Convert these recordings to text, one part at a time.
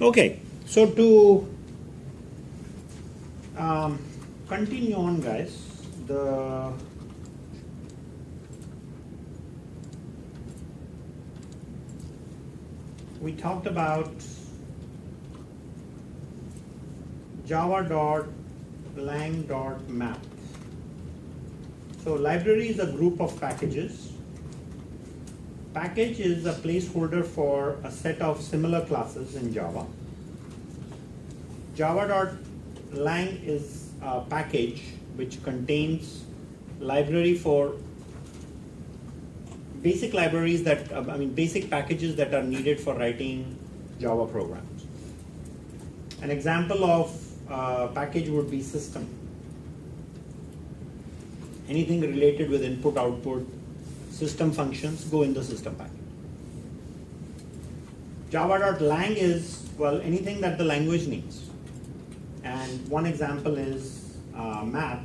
Okay, so to continue on, guys, we talked about java.lang.math. So library is a group of packages. Package is a placeholder for a set of similar classes in Java. Java.lang is a package which contains library for basic libraries that, basic packages that are needed for writing Java programs. An example of package would be system. Anything related with input, output, system functions go in the system package. Java.lang is, well, anything that the language needs. And one example is math,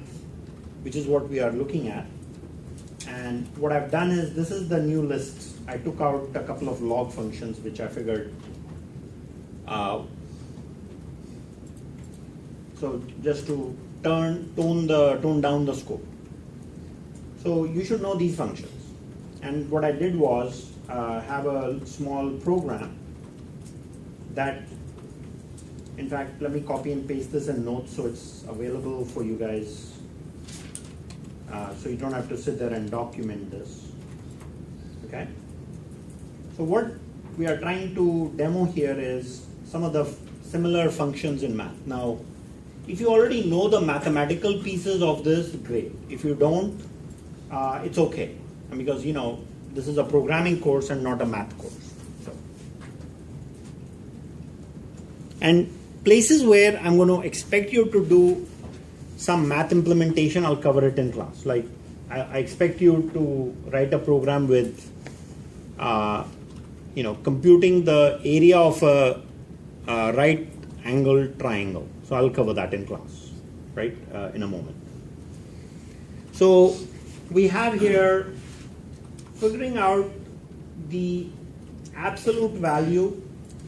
which is what we are looking at. And what I've done is, this is the new list. I took out a couple of log functions which I figured, so just to tone down the scope. So you should know these functions. And what I did was have a small program that, in fact, let me copy and paste this in notes so it's available for you guys. So you don't have to sit there and document this. Okay? So what we are trying to demo here is some of the similar functions in math. Now, if you already know the mathematical pieces of this, great. If you don't, it's okay. Because, you know, this is a programming course and not a math course. So. And places where I'm going to expect you to do some math implementation, I'll cover it in class. Like, I expect you to write a program with, computing the area of a right angled triangle. So I'll cover that in class, right, in a moment. So we have here figuring out the absolute value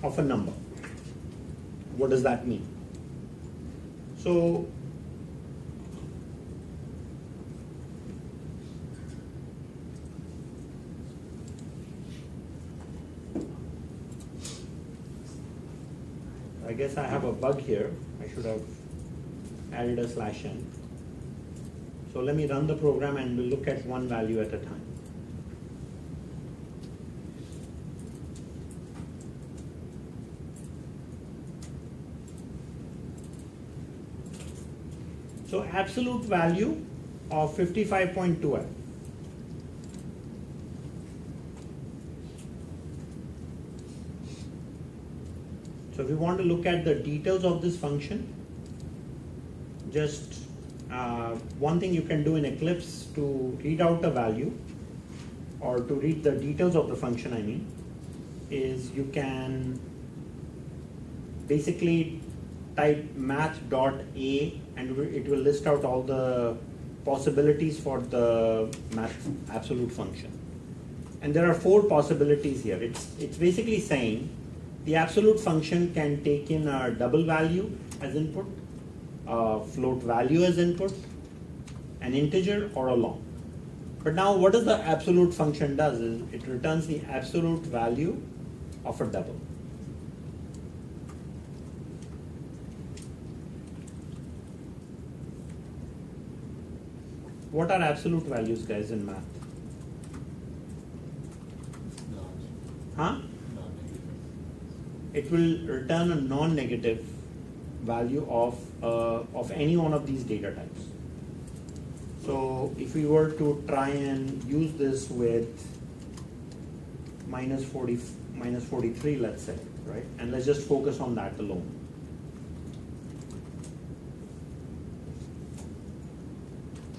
of a number. What does that mean? So I guess I have a bug here. I should have added a /n. So let me run the program and we'll look at one value at a time. So absolute value of 55.2f. So if we want to look at the details of this function, just one thing you can do in Eclipse to read out a value, or to read the details of the function, I mean, is you can basically type math.a and it will list out all the possibilities for the math absolute function. And there are 4 possibilities here. It's basically saying the absolute function can take in a double value as input, a float value as input, an integer, or a long. But now what does the absolute function does is it returns the absolute value of a double. What are absolute values, guys, in math? Huh? It will return a non-negative value of any one of these data types. So if we were to try and use this with minus 43, let's say, right? And let's just focus on that alone.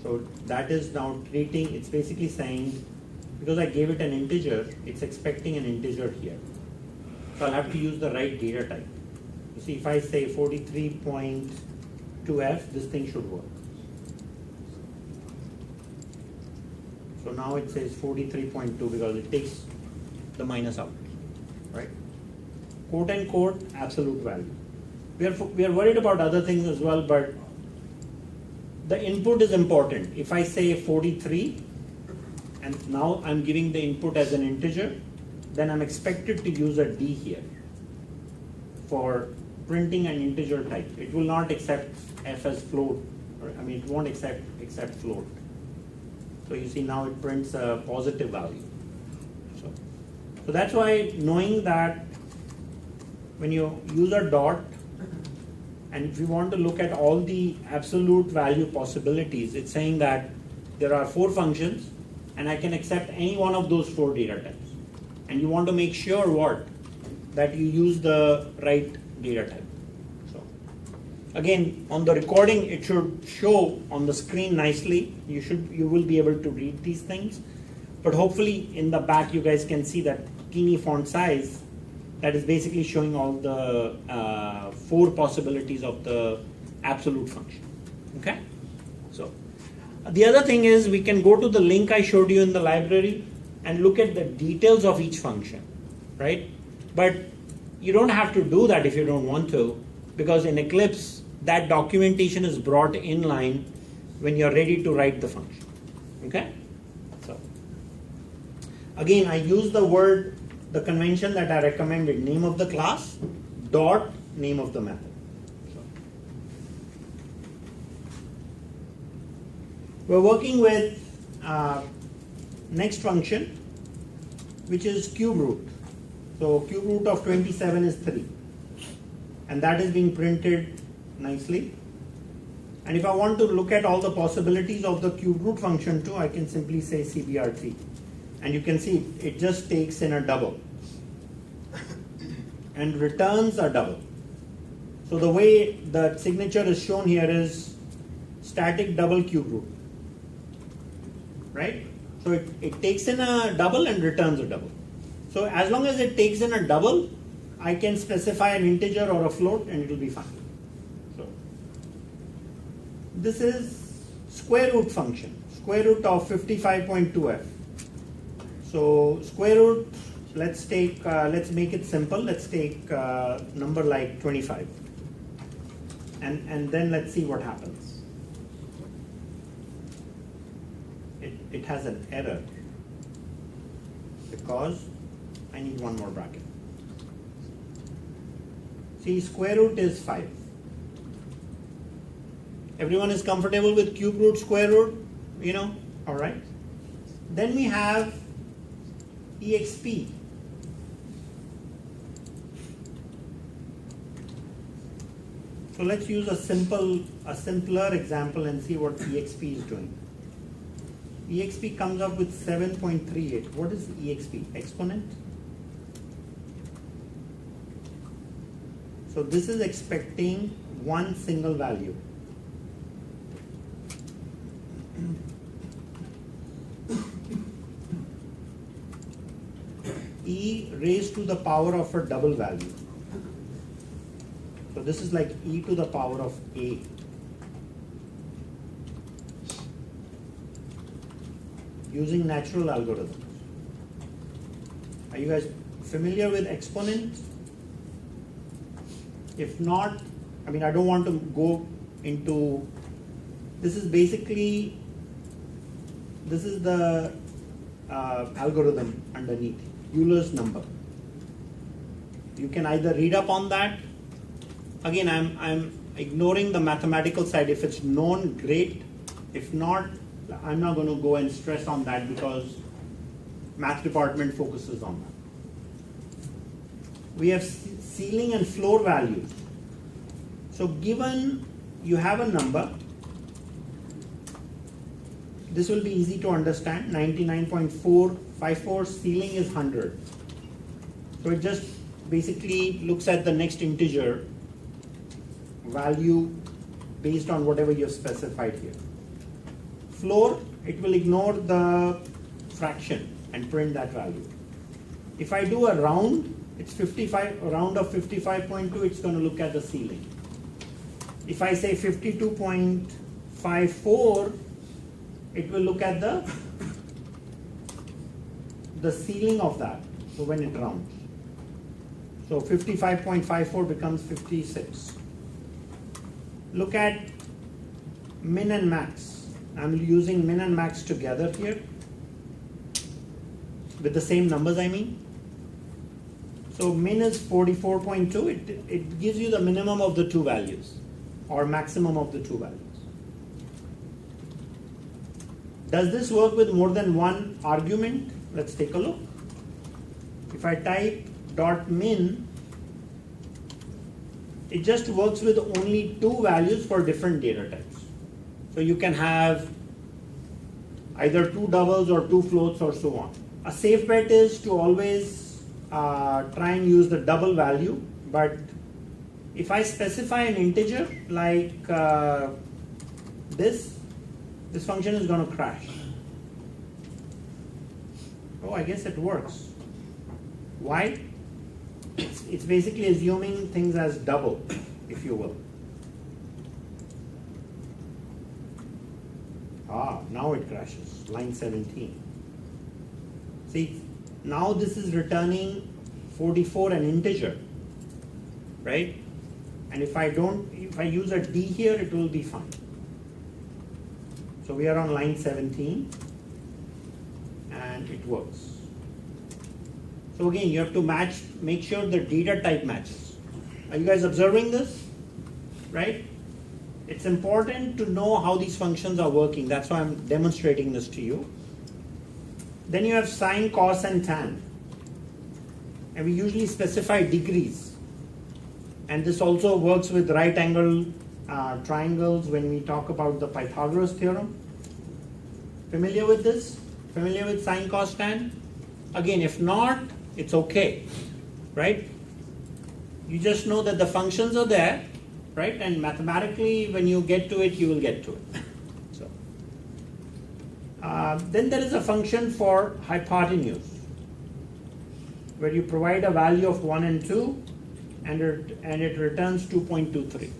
So that is now treating, it's basically saying, because I gave it an integer, it's expecting an integer here. So I'll have to use the right data type. You see, if I say 43.2f, this thing should work. So now it says 43.2 because it takes the minus out, right? quote unquote absolute value. We are worried about other things as well, but the input is important. If I say 43, and now I'm giving the input as an integer, then I'm expected to use a D here for printing an integer type. It will not accept F as float, it won't accept float. So you see now it prints a positive value. So that's why knowing that when you use a dot, and if you want to look at all the absolute value possibilities, it's saying that there are 4 functions and I can accept any one of those 4 data types. And you want to make sure what? That you use the right data type. So again, on the recording, it should show on the screen nicely. You will be able to read these things. But hopefully in the back you guys can see that teeny font size that is basically showing all the 4 possibilities of the absolute function. Okay? So the other thing is we can go to the link I showed you in the library and look at the details of each function, right? But you don't have to do that if you don't want to, because in Eclipse that documentation is brought in line when you're ready to write the function. Okay? So again, I use the convention that I recommended, name of the class dot name of the method. So we're working with next function, which is cube root. So cube root of 27 is 3, and that is being printed nicely. And if I want to look at all the possibilities of the cube root function too, I can simply say CBR3. And you can see it just takes in a double and returns a double. So the way the signature is shown here is static double cube root, right? So it takes in a double and returns a double. So as long as it takes in a double, I can specify an integer or a float and it will be fine. So this is square root function, square root of 55.2f. So square root, let's make it simple. Let's take a number like 25, and then let's see what happens. It has an error because I need one more bracket. See, square root is 5. Everyone is comfortable with cube root, square root, all right. Then we have Exp. So let's use a simpler example and see what Exp is doing. Exp comes up with 7.38. What is Exp? Exponent? So this is expecting one single value. E raised to the power of a double value. So this is like e to the power of a. Using natural algorithms. Are you guys familiar with exponents? If not, I don't want to go into, this is basically, this is the algorithm underneath, Euler's number. You can either read up on that. Again, I'm ignoring the mathematical side. If it's known, great. If not, I'm not going to go and stress on that because math department focuses on that. We have ceiling and floor values. So given you have a number, this will be easy to understand. 99.454, ceiling is 100. So it just basically looks at the next integer value based on whatever you have specified here. Floor, it will ignore the fraction and print that value. If I do a round, it's 55, a round of 55.2, it's going to look at the ceiling. If I say 52.54, it will look at the ceiling of that, so when it rounds. So 55.54 becomes 56. Look at min and max. I'm using min and max together here with the same numbers, I mean. So min is 44.2. It gives you the minimum of the two values or maximum of the two values. Does this work with more than one argument? Let's take a look. If I type dot min, it just works with only two values for different data types. So you can have either two doubles or two floats or so on. A safe bet is to always try and use the double value, but if I specify an integer like this function is going to crash. Oh, I guess it works. Why? It's basically assuming things as double, if you will. Now it crashes, line 17. See, now this is returning 44, an integer, right? And if I use a D here, it will be fine. So we are on line 17, and it works. So again, you have to make sure the data type matches. Are you guys observing this? Right? It's important to know how these functions are working. That's why I'm demonstrating this to you. Then you have sine, cos, and tan. And we usually specify degrees. And this also works with right angle triangles when we talk about the Pythagoras Theorem. Familiar with this? Familiar with sine, cos, tan? Again, if not, it's okay, right? You just know that the functions are there, right? And mathematically, when you get to it, you will get to it. So, then there is a function for hypotenuse, where you provide a value of 1 and 2, and it returns 2.23.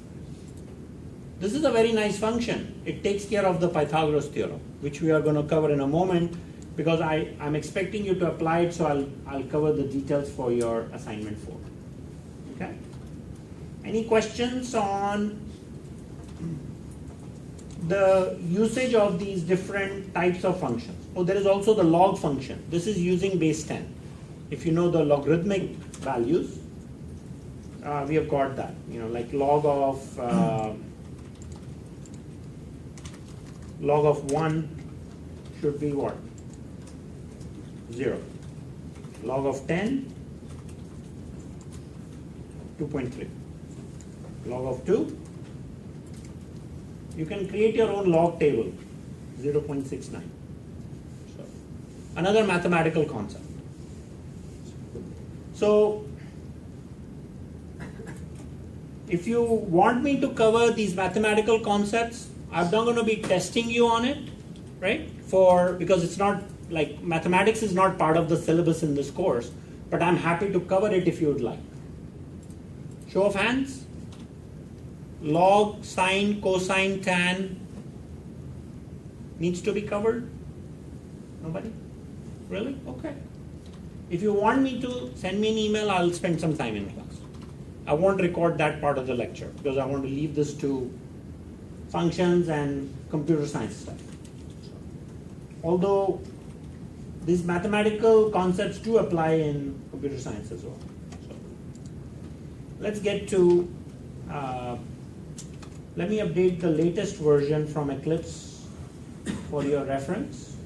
This is a very nice function. It takes care of the Pythagoras Theorem, which we are going to cover in a moment, because I'm expecting you to apply it, so I'll cover the details for your assignment 4. Okay? Any questions on the usage of these different types of functions? Oh, there is also the log function. This is using base 10. If you know the logarithmic values, we have got that. You know, like log of 1 should be what? 0. Log of 10, 2.3. Log of 2, you can create your own log table, 0.69. So, another mathematical concept. So, if you want me to cover these mathematical concepts, I'm not going to be testing you on it, right? Because it's not like mathematics is not part of the syllabus in this course, but I'm happy to cover it if you would like. Show of hands. Log, sine, cosine, tan needs to be covered? Nobody? Really? Okay. If you want me to, send me an email, I'll spend some time in class. I won't record that part of the lecture because I want to leave this to functions and computer science stuff. Although these mathematical concepts do apply in computer science as well. So, let's get to, let me update the latest version from Eclipse for your reference.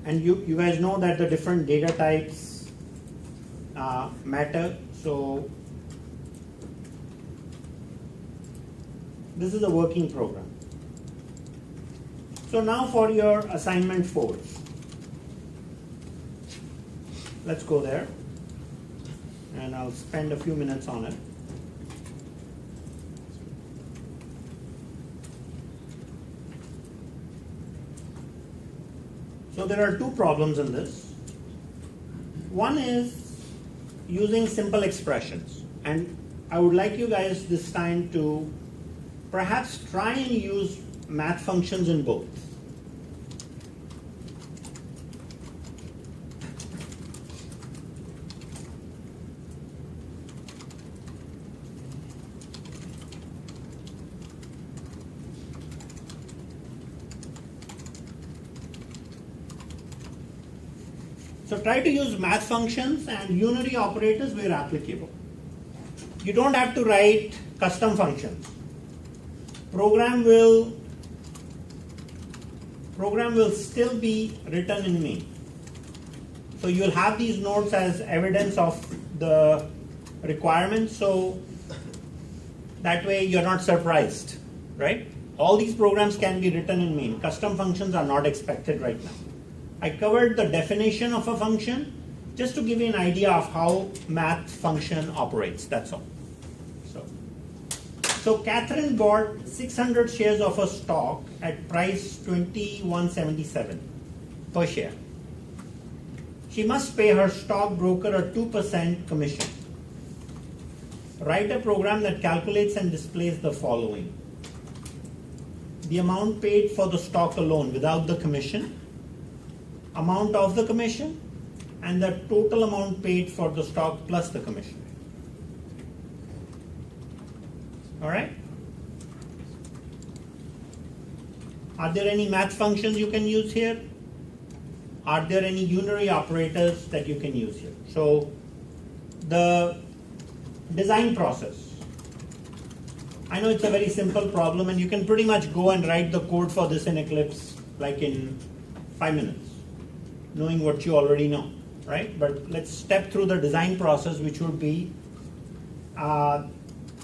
And you guys know that the different data types matter. So this is a working program. So now for your assignment 4. Let's go there. And I'll spend a few minutes on it. So there are two problems in this. One is using simple expressions. And I would like you guys this time to perhaps try and use math functions in both. So try to use math functions and unary operators where applicable. You don't have to write custom functions. Program will still be written in main. So you'll have these nodes as evidence of the requirements, so that way you're not surprised, right? All these programs can be written in main. Custom functions are not expected right now. I covered the definition of a function just to give you an idea of how math function operates, that's all. So Catherine bought 600 shares of a stock at price 21.77 per share. She must pay her stockbroker a 2% commission. Write a program that calculates and displays the following: the amount paid for the stock alone without the commission, amount of the commission, and the total amount paid for the stock plus the commission. All right? Are there any math functions you can use here? Are there any unary operators that you can use here? So the design process. I know it's a very simple problem and you can pretty much go and write the code for this in Eclipse like in 5 minutes, knowing what you already know, right? But let's step through the design process, which would be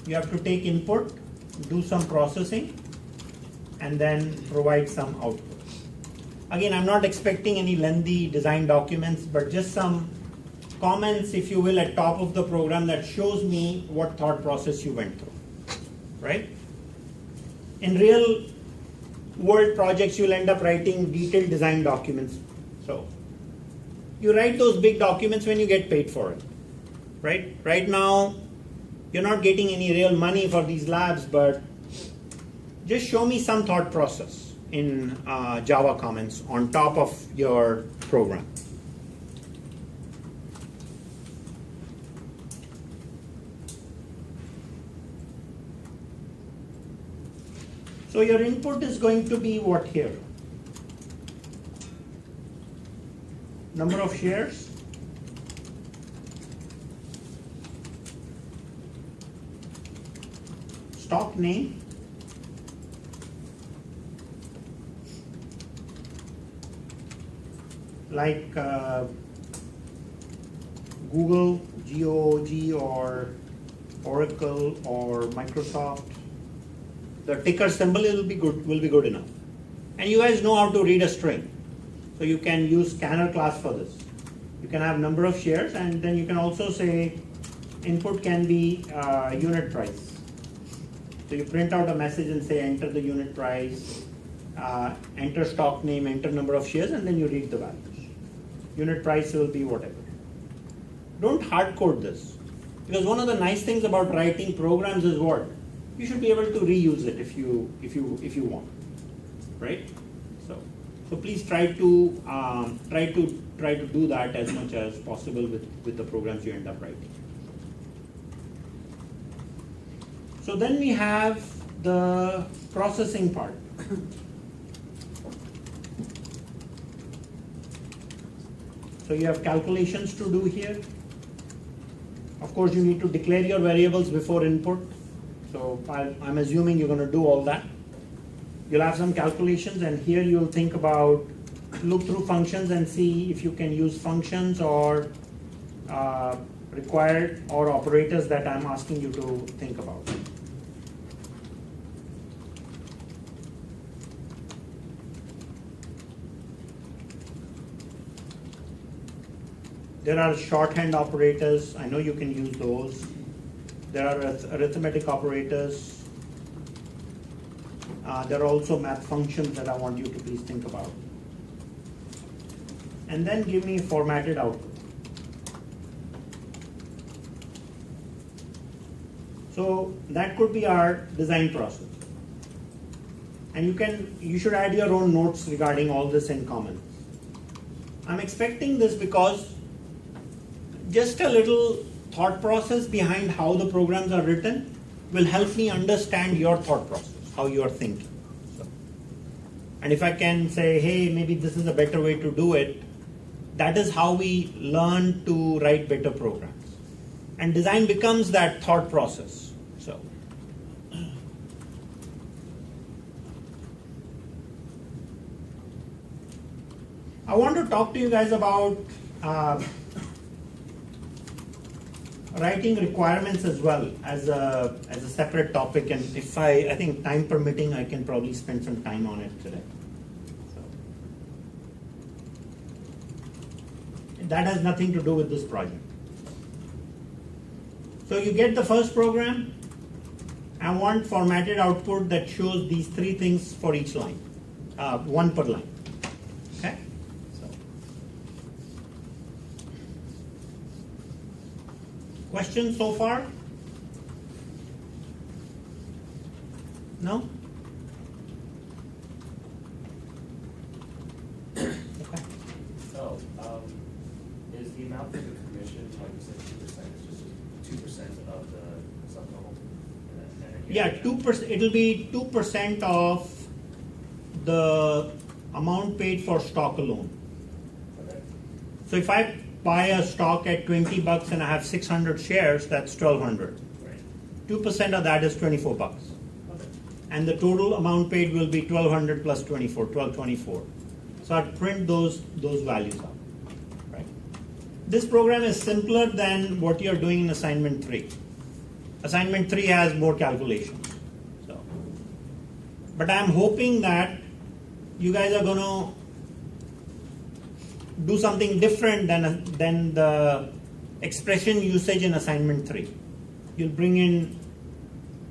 you have to take input, do some processing, and then provide some output. Again, I'm not expecting any lengthy design documents, but just some comments, if you will, at top of the program that shows me what thought process you went through, right? In real world projects, you'll end up writing detailed design documents. So you write those big documents when you get paid for it, right? Right now, you're not getting any real money for these labs, but just show me some thought process in Java comments on top of your program. So your input is going to be what here? Number of shares. Stock name. Like Google, GOG, or Oracle, or Microsoft. The ticker symbol will be good enough. And you guys know how to read a string. So you can use scanner class for this. You can have number of shares, and then you can also say input can be unit price. So you print out a message and say enter the unit price, enter stock name, enter number of shares, and then you read the values. Unit price will be whatever. Don't hard code this, because one of the nice things about writing programs is what? You should be able to reuse it if you want, right? So please try to do that as much as possible with the programs you end up writing. So then we have the processing part. So you have calculations to do here. Of course, you need to declare your variables before input. So I'm assuming you're going to do all that. You'll have some calculations, and here you'll think about, look through functions and see if you can use functions or required or operators that I'm asking you to think about. There are shorthand operators. I know you can use those. There are arithmetic operators. There are also math functions that I want you to please think about. And then give me formatted output. So that could be our design process. And you should add your own notes regarding all this in comments. I'm expecting this because just a little thought process behind how the programs are written will help me understand your thought process, how you are thinking. And if I can say, hey, maybe this is a better way to do it, that is how we learn to write better programs. And design becomes that thought process. So, I want to talk to you guys about writing requirements as well as a separate topic, and if I think time permitting, I can probably spend some time on it today. So, that has nothing to do with this project. So you get the first program. I want formatted output that shows these three things for each line, one per line. Okay. So, questions so far? No? Okay. So, is the amount for the commission, like you said, 2%, is just 2% of the subtotal? Yeah, 2%. It'll be 2% of the amount paid for stock alone. Okay. So if I buy a stock at $20 and I have 600 shares, that's 1,200. Right. 2% of that is $24. Okay. And the total amount paid will be 1,200 plus 24, 1,224. So I'd print those values out. Right. This program is simpler than what you're doing in assignment 3. Assignment 3 has more calculations. So, but I'm hoping that you guys are going to do something different than the expression usage in assignment 3. You'll bring in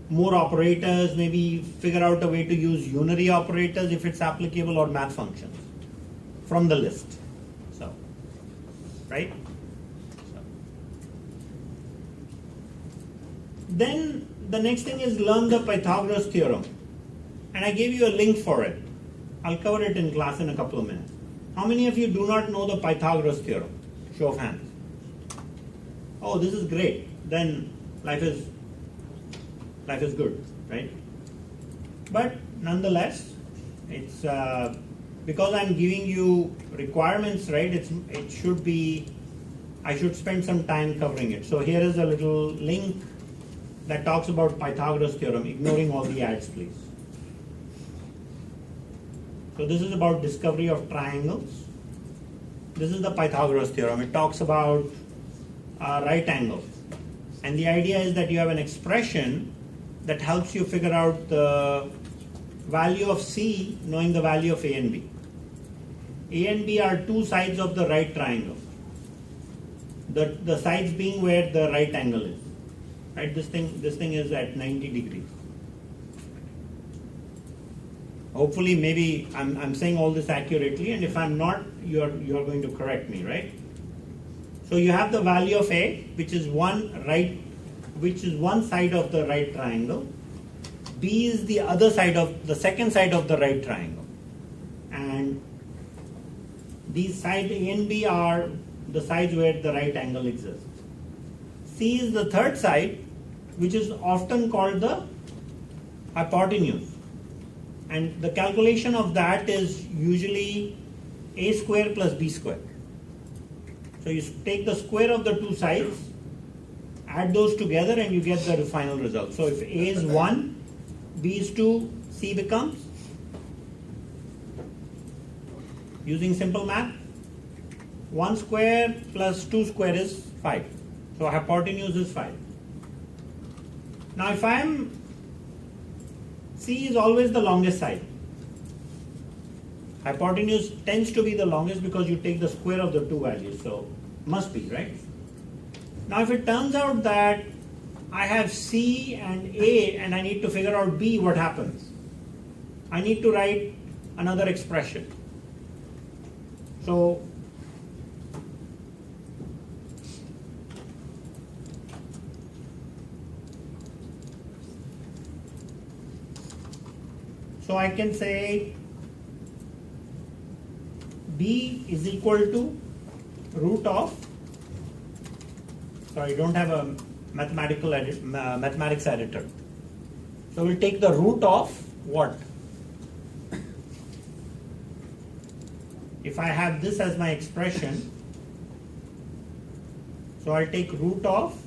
more operators, maybe figure out a way to use unary operators if it's applicable, or math functions from the list. So, right? So. Then the next thing is learn the Pythagoras Theorem. And I gave you a link for it. I'll cover it in class in a couple of minutes. How many of you do not know the Pythagoras Theorem? Show of hands. Oh, this is great. Then life is good, right? But nonetheless, it's because I'm giving you requirements, right? It should be, I should spend some time covering it. So here is a little link that talks about Pythagoras Theorem, ignoring all the ads, please. So this is about discovery of triangles. This is the Pythagoras Theorem. It talks about right angles. And the idea is that you have an expression that helps you figure out the value of C knowing the value of A and B. A and B are two sides of the right triangle. The sides being where the right angle is. Right? This thing is at 90 degrees. Hopefully, maybe I'm saying all this accurately, and if I'm not, you're going to correct me, right? So you have the value of A, which is one side of the right triangle. B is the other side of the second side of the right triangle, and these sides A and B are the sides where the right angle exists. C is the third side, which is often called the hypotenuse. And the calculation of that is usually A square plus B square. So you take the square of the two sides, add those together, and you get the final result. So if A is 1, B is 2, C becomes, using simple math, 1 square plus 2 square is 5. So hypotenuse is 5. Now if C is always the longest side. Hypotenuse tends to be the longest because you take the square of the two values, so must be, right? Now if it turns out that I have C and A and I need to figure out B, what happens? I need to write another expression. So I can say B is equal to root of, sorry, I don't have a mathematics editor. So we'll take the root of what? If I have this as my expression, So I'll take root of,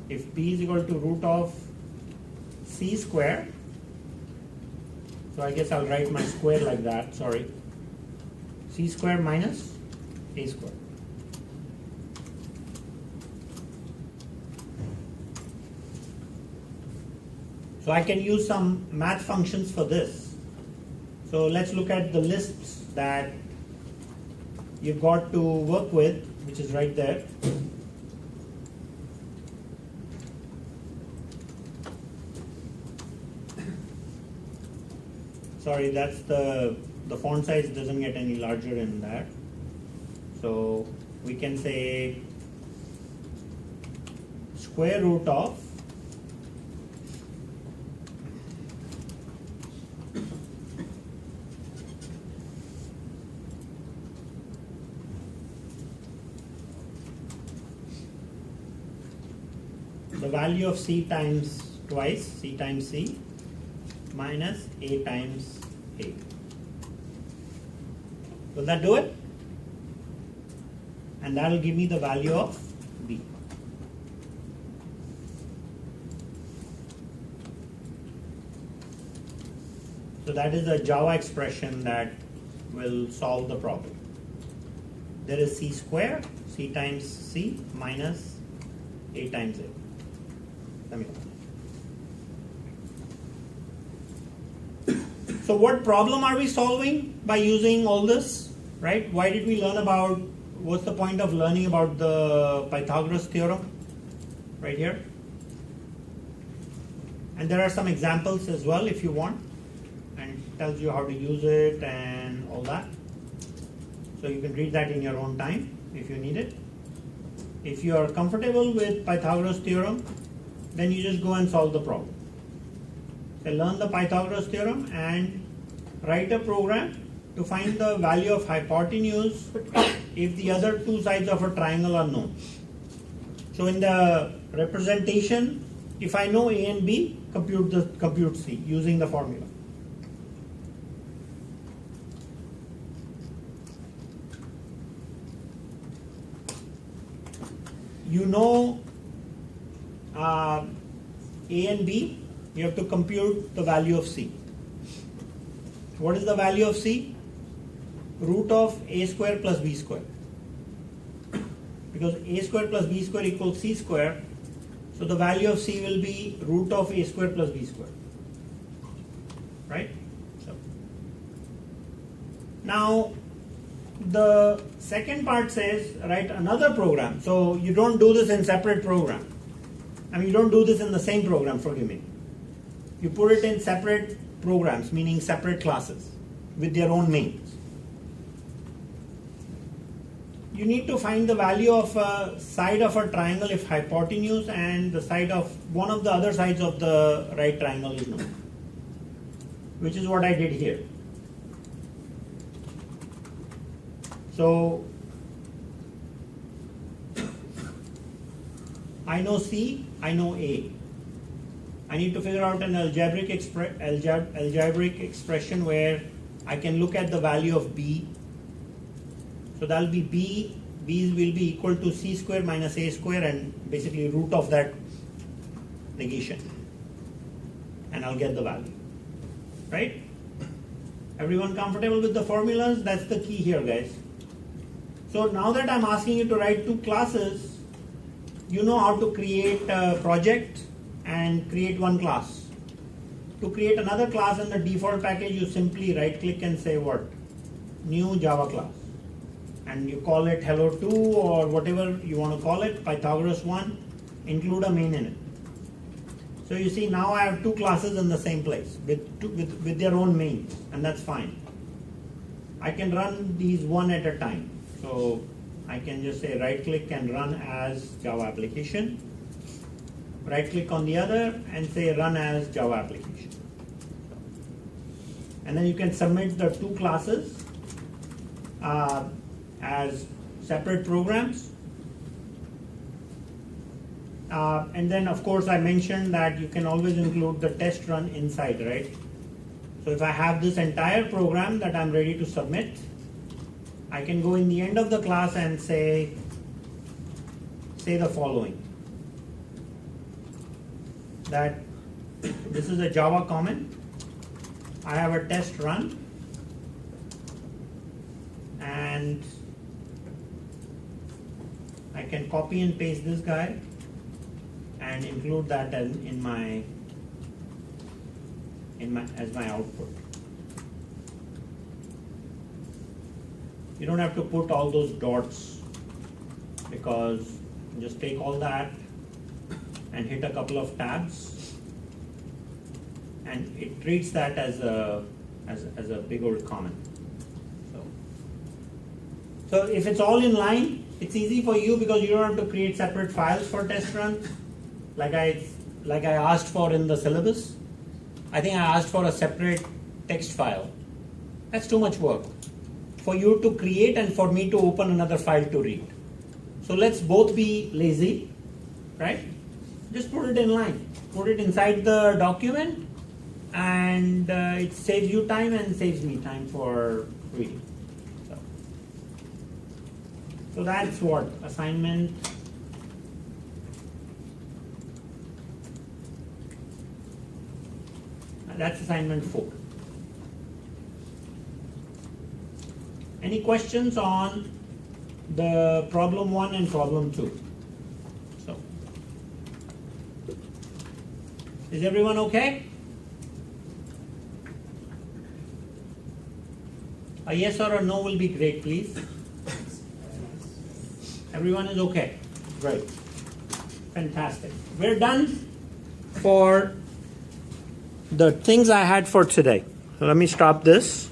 if b is equal to root of c square, so I guess I'll write my square like that, sorry, c square minus a square. So I can use some math functions for this. So let's look at the Lisps that you've got to work with, which is right there. Sorry, that's the font size doesn't get any larger in that. So we can say square root of the value of c times twice, c times c, minus a times a. Will that do it? And that will give me the value of b. So that is a Java expression that will solve the problem. There is c square, c times c, minus a times a. So what problem are we solving by using all this, right? Why did we learn about, what's the point of learning about the Pythagoras Theorem right here? And there are some examples as well if you want, and it tells you how to use it and all that. So you can read that in your own time if you need it. If you are comfortable with Pythagoras Theorem, then you just go and solve the problem. So learn the Pythagoras Theorem and write a program to find the value of hypotenuse if the other two sides of a triangle are known. So in the representation, if I know A and B, compute C using the formula. You know A and B, you have to compute the value of C. What is the value of C? Root of a square plus b square. Because a square plus b square equals c square, so the value of C will be root of a square plus b square. Right? So now the second part says write another program. So you don't do this in separate program. I mean, you don't do this in the same program, forgive me. You put it in separate programs, meaning separate classes with their own mains. You need to find the value of a side of a triangle if hypotenuse and the side of one of the other sides of the right triangle is known, which is what I did here. So I know C, I know A. I need to figure out an algebraic expression where I can look at the value of B. So that will be B. B will be equal to C square minus A square and basically root of that negation. And I'll get the value. Right? Everyone comfortable with the formulas? That's the key here, guys. So now that I'm asking you to write two classes, you know how to create a project and create one class. To create another class in the default package, you simply right click and say what? New Java class. And you call it hello2 or whatever you want to call it, Pythagoras 1, include a main in it. So you see now I have two classes in the same place with their own mains, and that's fine. I can run these one at a time. So I can just say right click and run as Java application. Right click on the other and say run as Java application. And then you can submit the two classes as separate programs. And then of course I mentioned that you can always include the test run inside, right? So if I have this entire program that I'm ready to submit, I can go in the end of the class and say say the following, that this is a Java comment. I have a test run, and I can copy and paste this guy and include that as my output. You don't have to put all those dots, because just take all that and hit a couple of tabs, and it treats that as a big old comment. So if it's all in line, it's easy for you because you don't have to create separate files for test run, like I asked for in the syllabus. I think I asked for a separate text file. That's too much work for you to create and for me to open another file to read. So let's both be lazy, right? Just put it in line. Put it inside the document, and it saves you time and saves me time for reading. So that's what assignment. That's assignment 4. Any questions on the problem 1 and problem 2? So, is everyone okay? A yes or a no will be great, please. Everyone is okay. Great. Fantastic. We're done for the things I had for today. So let me stop this.